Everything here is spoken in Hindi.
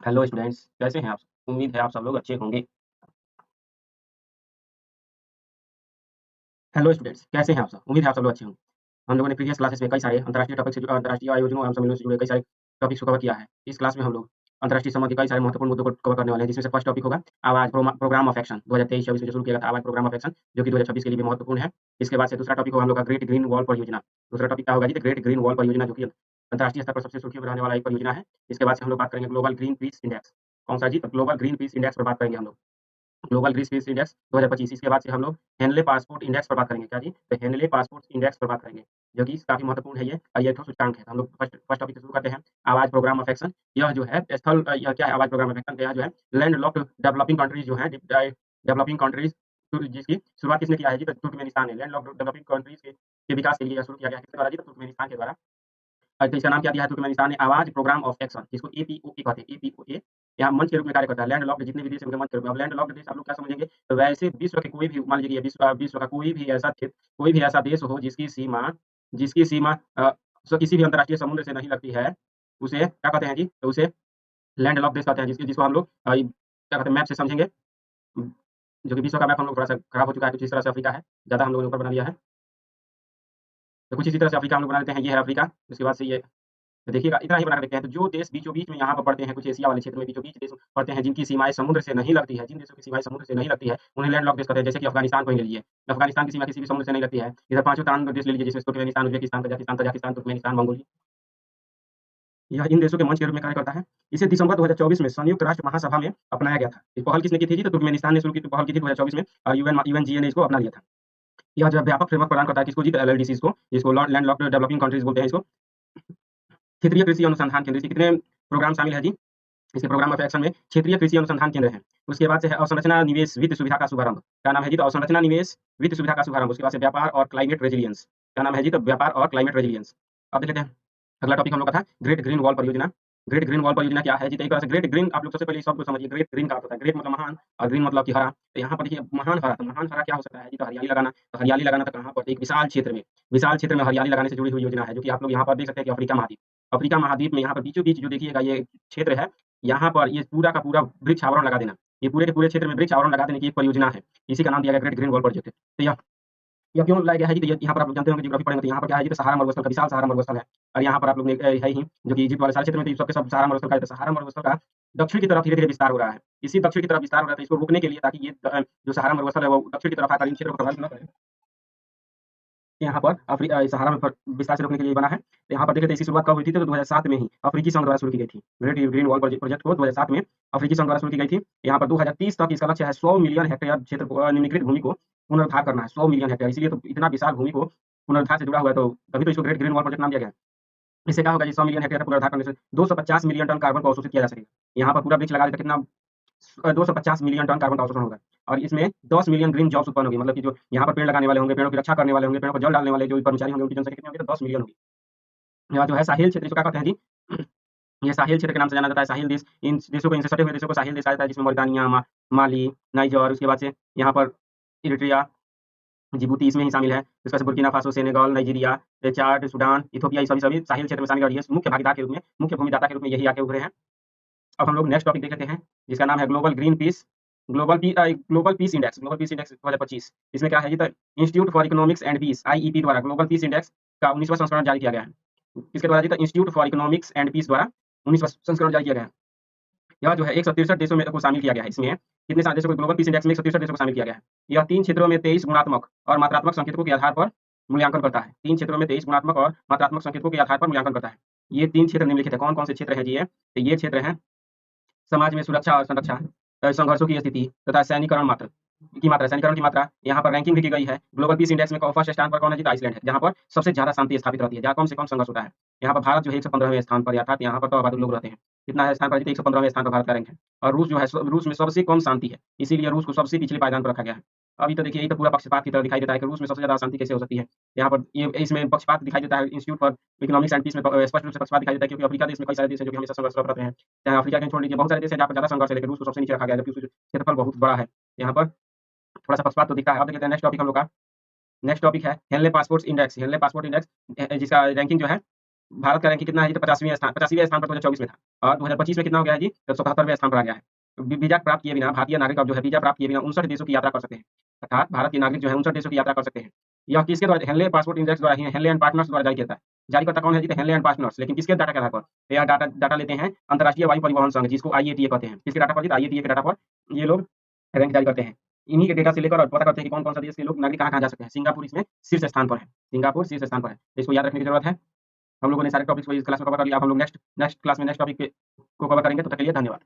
हेलो स्टूडेंट्स, कैसे हैं आप? उम्मीद है आप सब लोग अच्छे होंगे। हेलो स्टूडेंट्स, कैसे हैं आप सब? उम्मीद है आप सब लोग अच्छे होंगे। हम लोगों ने प्रीवियस क्लासेस में कई सारे अंतर्राष्ट्रीय आयोजनों एवं सम्मेलनों से जुड़े कई सारे टॉपिक्स को कवर किया है। इस क्लास में हम लोग अंतर्राष्ट्रीय संबंध के कई सारे महत्वपूर्ण मुद्दों को कवर करने वाले हैं, जिसमें से फर्स्ट टॉपिक होगा आवाज प्रोग्राम ऑफ एक्शन। 2023-24 में जो शुरू किया गया था आवाज प्रोग्राम ऑफ एक्शन, जो कि 2026 के लिए भी महत्वपूर्ण है। इसके बाद से दूसरा टॉपिक होगा हम लोग का ग्रेट ग्रीन वॉल परियोजना। दूसरा टॉपिक क्या होगा जी? ग्रेट ग्रीन वॉल परियोजना, जो कि अंतर्राष्ट्रीय स्तर पर सबसे सुर्खियों में रहने वाला एक परियोजना है। इसके बाद से हम लोग बात करेंगे ग्लोबल ग्रीन पीस इंडेक्स। कौन सा जी? तो ग्लोबल ग्रीन पीस इंडेक्स पर बात करेंगे हम लोग। Global green peas Index 2025। इसके बाद से हम लोग हेनले पासपोर्ट इंडेक्स पर बात करेंगे। क्या जी? तो हेनले पासपोर्ट इंडेक्स पर बात करेंगे, जो कि काफी महत्वपूर्ण है ये, और ये एक ठो सूचकांक है। तो हम लोग फर्स्ट फर्स्ट टॉपिक से शुरू करते हैं। आवाज प्रोग्राम ऑफ एक्शन। यह जो है यह क्या है? आवाज प्रोग्राम ऑफ एक्शन यह जो है लैंड लॉक्ड डेवलपिंग कंट्रीज जो है, डेवलपिंग कंट्रीज, जिसकी शुरुआत किसने किया है जी? तो तुर्कमेनिस्तान ने लैंड लॉक्ड डेवलपिंग कंट्रीज के विकास के लिए यह शुरू किया गया है। किसके द्वारा जी? तो तुर्कमेनिस्तान के द्वारा। तो इसका नाम क्या दिया है तुर्कमेनिस्तान ने? आवाज प्रोग्राम ऑफ एक्शन, जिसको एपीओए कहते हैं। एपीओए यहाँ मंच के रूप में कार्य करता है। लैंड लॉक्ड जितने भी देश हैं उनके मंच के रूप में। अब लैंड लॉक्ड देश आप लोग क्या समझेंगे? तो वैसे विश्व के कोई भी, मान लीजिए विश्व का कोई भी ऐसा क्षेत्र, कोई भी ऐसा देश हो जिसकी सीमा किसी भी अंतर्राष्ट्रीय समुद्र से नहीं लगती है, उसे क्या कहते हैं जी? तो उसे लैंड लॉक्ड देश कहते हैं, जिसको हम लोग क्या कहते हैं, मैप से समझेंगे। जो कि विश्व का मैप हम लोग थोड़ा सा खराब हो चुका है, कुछ इस तरह से अफ्रीका है, ज्यादा हम लोगों ने ऊपर बना लिया है। तो कुछ इसी तरह से अफ्रीका हम लोग बना लेते हैं। ये है अफ्रीका। उसके बाद से ये, तो देखिएगा इतना ही बना के देखते हैं। तो जो देश बीचों-बीच में यहाँ पर पड़ते हैं, कुछ एशिया वाले क्षेत्र में बीचों-बीच देश पड़ते हैं, जिनकी सीमाएँ समुद्र से नहीं लगती है, जिन देशों की सीमाएँ समुद्र से नहीं लगती है, उन्हें लैंड लॉक्ड देश कहते हैं। जैसे कि अफ़गानिस्तान को ही ले लीजिए। अफ़गानिस्तान की सीमा किसी भी समुद्र से नहीं लगती है। इधर पाँचों तान देश ले लीजिए, जिसमें Turkmenistan, Uzbekistan, Kazakhstan, Turkmenistan, Mongolia. यह इन देशों के मंच के रूप में कार्य करता है। इसे दिसंबर 2024 में संयुक्त राष्ट्र महासभा में अपनाया गया था। ये पहल किसने की थी जी? तो तुर्कमेनिस्तान ने शुरू की, पहल की थी 2024 में, और यूएनजीए ने इसको अपना लिया था। यह जो है व्यापक फ्रेमवर्क प्रदान करता है किसको जी? तो एलएलडीसीज़ को, जिसको लैंड लॉक्ड डेवलपिंग कंट्रीज़ बोलते हैं इसको। क्षेत्रीय कृषि अनुसंधान केंद्र, इसके कितने प्रोग्राम शामिल है जी? इसके प्रोग्राम ऑफ एक्शन में क्षेत्रीय कृषि अनुसंधान केंद्र है। उसके बाद से है अवसंरचना निवेश वित्त सुविधा का शुभारंभ। क्या नाम है जी? तो अवसंरचना निवेश वित्त सुविधा का शुभारंभ। उसके बाद से व्यापार और क्लाइमेट रेजिलियंस। क्या नाम है जी? तो व्यापार और क्लाइमेट रेजिलियंस। अब देख लेते हैं अगला टॉपिक हम लोग का था ग्रेट ग्रीन वॉल परियोजना। ग्रेट ग्रीन वॉल परियोजना क्या है जी? तो एक तरह से ग्रेट ग्रीन, आप लोग सबसे पहले इस शब्द को समझिए। ग्रेट ग्रीन का अर्थ होता है, ग्रेट मतलब महान, और ग्रीन मतलब कि हरा। तो यहाँ पर देखिए महान हरा, तो महान हरा क्या हो सकता है जी? तो हरियाली लगाना। तो हरियाली लगाना तो कहाँ पर? एक विशाल क्षेत्र में हरियाली लगाने से जुड़ी हुई योजना है, जो कि आप लोग यहाँ पर देख सकते हैं कि अफ्रीका महाद्वीप में यहाँ पर बीचों-बीच जो देखिएगा ये क्षेत्र है, यहाँ पर ये पूरा का पूरा वृक्ष आवरण लगा देना। ये पूरे के पूरे क्षेत्र में वृक्ष आवरण लगा देने की एक परियोजना है। इसी का नाम दिया गया ग्रेट ग्रीन वॉल प्रोजेक्ट। तो यह क्यों लाया गया है जी? तो यहाँ पर आप लोग जानते होंगे, ज्योग्राफी पढ़े हैं, तो यहाँ पर क्या है जी? तो सहारा मरुस्थल का, विशाल सहारा मरुस्थल है। और यहाँ पर आप लोग ने है ही, जो कि इजिप्ट वाले सारे क्षेत्र में, तो सबके सब सहारा मरुस्थल का है। तो सहारा मरुस्थल का दक्षिण की तरफ धीरे-धीरे विस्तार हो रहा है। इसी दक्षिण की तरफ विस्तार हो रहा है, तो इसको रोकने के लिए, ताकि ये जो सहारा मरुस्थल है वो दक्षिण की तरफ आकर इन क्षेत्रों को प्रभावित न करे, यहाँ पर सहारा में विस्तार से रोकने के लिए बना है। तो यहाँ पर देखें तो इसकी शुरुआत कब हुई थी? तो 2007 में ही अफ्रीकी संघ द्वारा शुरू की गई थी। ग्रेट ग्रीन वॉल प्रोजेक्ट को 2007 में अफ्रीकी संघ द्वारा शुरू की गई थी। यहाँ पर 2030 तक इसका लक्ष्य है 100 मिलियन हेक्टेयर क्षेत्र को, निम्नीकृत भूमि को पुनरुद्धार करना है। 100 मिलियन हेक्टेयर, इसलिए तो इतना विशाल भूमि को पुनरुद्धार से जुड़ा हुआ है, तो तभी तो इसको ग्रेट ग्रीन वॉल प्रोजेक्ट नाम दिया गया है। इससे क्या होगा जी? 100 मिलियन हेक्टेयर का पुनरुद्धार करने से 250 मिलियन टन कार्बन को अवशोषित किया जा सकेगा। यहाँ पर पूरा वृक्ष लगा देता कितना? 250 मिलियन टन कार्बन का अवशोषण होगा, और इसमें 10 मिलियन ग्रीन जॉब्स उत्पन्न होगी। मतलब कि जो यहाँ पर पेड़ लगाने वाले होंगे, पेड़ों की रक्षा करने वाले होंगे, पेड़ों को जल डालने वाले जो कर्मचारी होंगे, उनकी जनसंख्या कितनी होगी? तो 10 मिलियन होगी। यहाँ जो है साहिल क्षेत्र, इसको क्या कहते हैं जी? ये साहिल क्षेत्र के नाम से जाना जाता है। साहिल देश, इन देशों को, इनसे सटे हुए देशों को साहिल देश कहा जाता है, जिसमें मॉरिटानिया, माली, नाइजर, उसके बाद से यहाँ पर इरिट्रिया, जिबूती इसमें ही शामिल है। उसके बाद से बुर्किना फासो, सेनेगल, नाइजीरिया, चाड, सूडान, इथियोपिया, ये सभी साहिल क्षेत्र में शामिल है, और ये मुख्य भागीदार के रूप में, मुख्य भूमिदाता के रूप में यही आके उभरे हैं। अब हम लोग नेक्स्ट टॉपिक देख लेते हैं, जिसका नाम है Global Peace Index. Global Peace Index 2025। इसमें क्या है जी? तो Institute for Economics and Peace, IEP द्वारा ग्लोबल पीस इंडेक्स का 19वां संस्करण जारी किया गया है। किसके द्वारा जी? तो Institute for Economics and Peace द्वारा 19वां संस्करण जारी किया गया है। यह जो है 163 देशों में को शामिल किया गया है। इसमें कितने सारे देशों को ग्लोबल पीस इंडेक्स में 163 देशों को शामिल किया गया है। यह 3 क्षेत्रों में 23 गुणात्मक और मात्रात्मक संकेतकों के आधार पर मूल्यांकन करता है। 3 क्षेत्रों में 23 गुणात्मक और मात्रात्मक संकेतकों के आधार पर मूल्यांकन करता है। ये 3 क्षेत्र निम्नलिखित है। कौन-कौन से क्षेत्र हैं जी ये? तो ये क्षेत्र हैं समाज में सुरक्षा और संरक्षा, संघर्षों की स्थिति तथा सैनिकरण की मात्रा। यहाँ पर रैंकिंग भी की गई है। ग्लोबल पीस इंडेक्स में फर्स्ट स्थान पर कौन है जी? तो आइसलैंड है, जहाँ पर सबसे ज़्यादा शांति स्थापित रहती है, जहाँ कम से कम संघर्ष होता है। यहाँ पर भारत जो है 115वें स्थान पर, अर्थात यहाँ पर तो आबादी लोग रहते हैं। कितना है स्थान पर जी? 115वें स्थान पर भारत का रैंक है। और रूस जो है, रूस में सबसे कम शांति है, इसीलिए रूस को सबसे पिछले पायदान पर रखा गया है। अभी तो देखिए, यही तो पूरा पक्षपात की तरह दिखाई देता है कि रूस में सबसे ज़्यादा अशांति कैसे हो सकती है। यहाँ पर ये इसमें पक्षपात दिखाई देता है। Institute for Economics and Peace में स्पष्ट रूप से पक्षपात दिखाई देता है, क्योंकि अफ्रीका देश में कई सारे देश हैं जो कि हमेशा संघर्षरत रहते हैं। चाहे अफ्रीका के छोड़ दीजिए, बहुत सारे देश हैं जहाँ पर ज़्यादा संघर्ष है, लेकिन रूस को सबसे नीचे रखा गया है, जबकि उसका क्षेत्रफल बहुत बड़ा है। यहाँ पर थोड़ा-सा पक्षपात तो दिखता है। अब देख लेते हैं नेक्स्ट टॉपिक हम लोग का। नेक्स्ट टॉपिक है Henley Passport Index. Henley Passport Index जिसका रैंकिंग जो है भारत का रैंकिंग कितना है जी? तो 85वें स्थान पर 2024 में था और 2025 में कितना हो गया है जी? तो 77वें स्थान पर आ गया है। वीजा प्राप्त किए बिना भारतीय नागरिक अब जो है वीजा प्राप्त किए बिना 59 देशों की यात्रा कर सकते हैं। अर्थात भारत के नागरिक जो है 59 देशों की यात्रा कर सकते हैं। यह किसके द्वारा? हेनले पासपोर्ट इंडेक्स द्वारा ही हेनले एंड पार्टनर्स द्वारा जारी किया जाता है। जारी करता कौन है जी? तो हेनले एंड पार्टनर्स। लेकिन किसके डाटा के आधार पर? तो यह डाटा लेते हैं अंतर्राष्ट्रीय वायु परिवहन संघ, जिसको आईएटीए कहते हैं। किसके डाटा पर जी? तो आईएटीए के डाटा पर ये लोग रैंक जारी करते हैं। इन्हीं के डेटा से लेकर और पता करते हैं कि कौन-कौन सा देश के लोग नागरिक कहाँ-कहाँ जा सकते हैं। सिंगापुर इसमें शीर्ष स्थान पर है। सिंगापुर शीर्ष स्थान पर है। तो इसको याद रखने की जरूरत है। हम लोगों ने सारे टॉपिक्स को इस क्लास में कवर कर लिया। अब हम लोग नेक्स्ट नेक्स्ट क्लास में नेक्स्ट टॉपिक पे को कवर करेंगे। तब तक के लिए धन्यवाद।